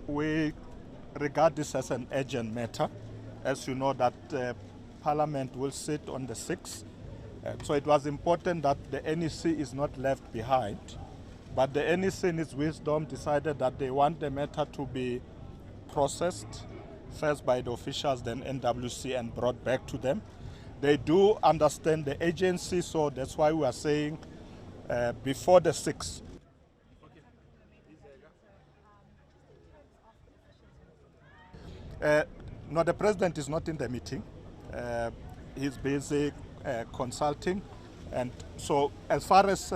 we regard this as an urgent matter. As you know, that Parliament will sit on the 6th. So it was important that the NEC is not left behind. But the NEC in its wisdom decided that they want the matter to be processed first by the officials, then NWC, and brought back to them. They do understand the agency, so that's why we are saying before the 6th. No, the president is not in the meeting. He's busy consulting. And so as far as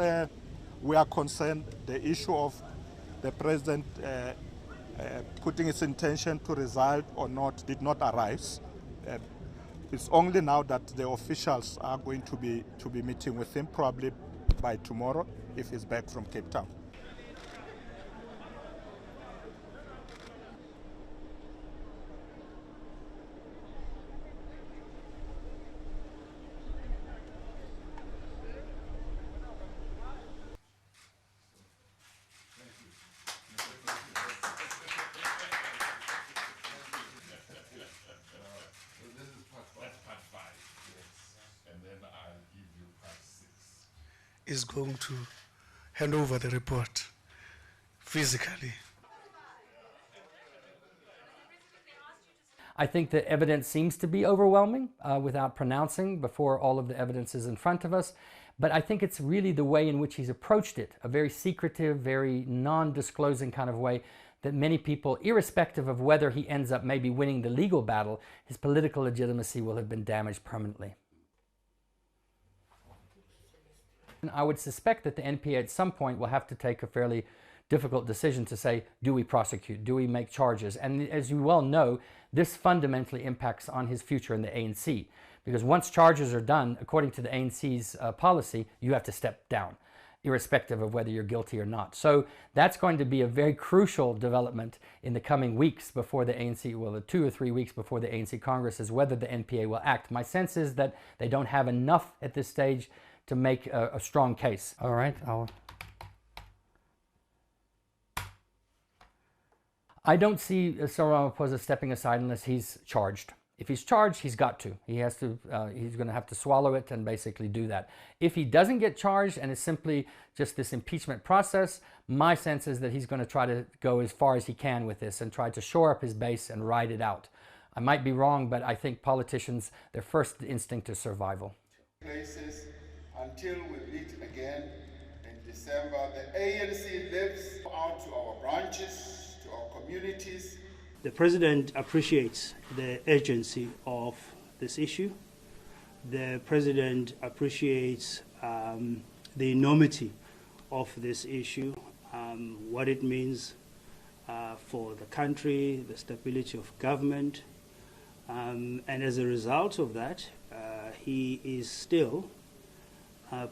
we are concerned, the issue of the president putting his intention to resign or not did not arise. It's only now that the officials are going to be meeting with him, probably by tomorrow, if he's back from Cape Town. Is going to hand over the report physically. I think the evidence seems to be overwhelming without pronouncing before all of the evidence is in front of us. But I think it's really the way in which he's approached it, a very secretive, very non-disclosing kind of way that many people, irrespective of whether he ends up maybe winning the legal battle, his political legitimacy will have been damaged permanently. I would suspect that the NPA at some point will have to take a fairly difficult decision to say, do we prosecute? Do we make charges? And as you well know, this fundamentally impacts on his future in the ANC. Because once charges are done, according to the ANC's policy, you have to step down, irrespective of whether you're guilty or not. So that's going to be a very crucial development in the coming weeks before the ANC, well, the 2 or 3 weeks before the ANC Congress, is whether the NPA will act. My sense is that they don't have enough at this stage to make a strong case. All right, I don't see Cyril Ramaphosa stepping aside unless he's charged. If he's charged, he's got to. He has to. He's going to have to swallow it and basically do that. If he doesn't get charged and it's simply just this impeachment process, my sense is that he's going to try to go as far as he can with this and try to shore up his base and ride it out. I might be wrong, but I think politicians, their first instinct is survival. Places until we meet again in December. The ANC lives out to our branches, to our communities. The President appreciates the urgency of this issue. The President appreciates the enormity of this issue, what it means for the country, the stability of government. And as a result of that, he is still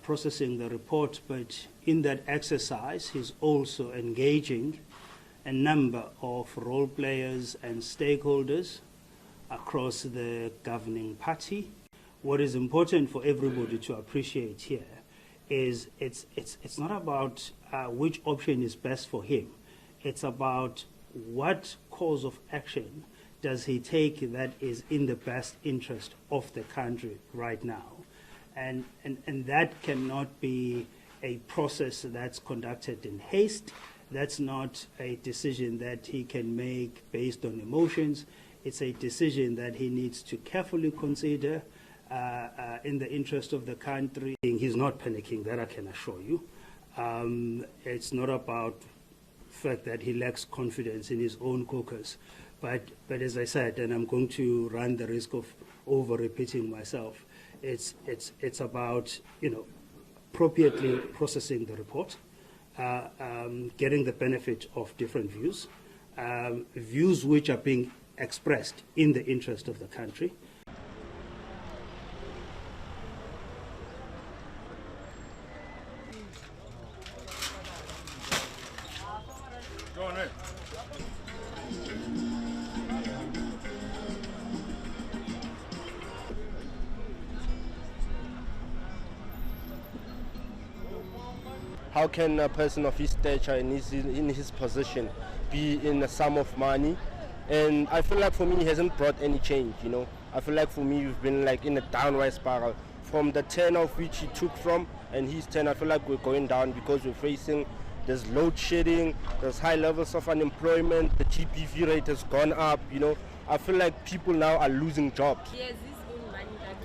processing the report, but in that exercise, he's also engaging a number of role players and stakeholders across the governing party. What is important for everybody to appreciate here is it's not about which option is best for him. It's about what course of action does he take that is in the best interest of the country right now. And that cannot be a process that's conducted in haste. That's not a decision that he can make based on emotions. It's a decision that he needs to carefully consider in the interest of the country. He's not panicking, that I can assure you. It's not about the fact that he lacks confidence in his own caucus. But as I said, and I'm going to run the risk of over-repeating myself, it's about, appropriately processing the report, getting the benefit of different views, views which are being expressed in the interest of the country. Go on, right. How can a person of his stature in his position be in a sum of money. And I feel like for me, he hasn't brought any change, you know. I feel like for me, we've been like in a downward spiral. From the 10 of which he took from, and his 10, I feel like we're going down because we're facing, there's load shedding, there's high levels of unemployment, the GBV rate has gone up, you know. I feel like people now are losing jobs. He has his own money that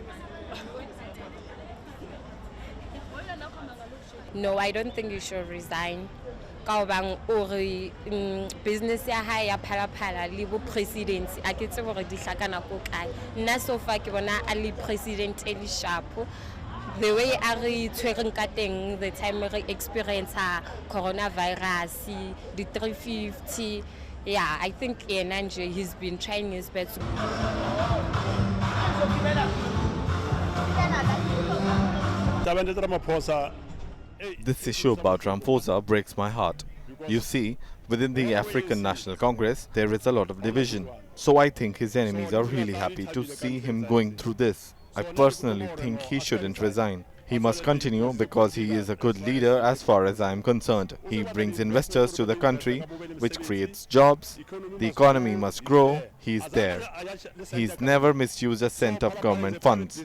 No, I don't think you should resign. Business ya hae ya phala le bo presidency a ke tse gore di hlakana ko kae nna so far ke bona a le president e le sharp the way a re tshwereng ka teng the time re experience coronavirus the 350 yeah I think Nanje he's been trying his best. This issue about Ramaphosa breaks my heart. You see, within the African National Congress, there is a lot of division. So I think his enemies are really happy to see him going through this. I personally think he shouldn't resign. He must continue because he is a good leader as far as I am concerned. He brings investors to the country, which creates jobs. The economy must grow. He is there. He's never misused a cent of government funds.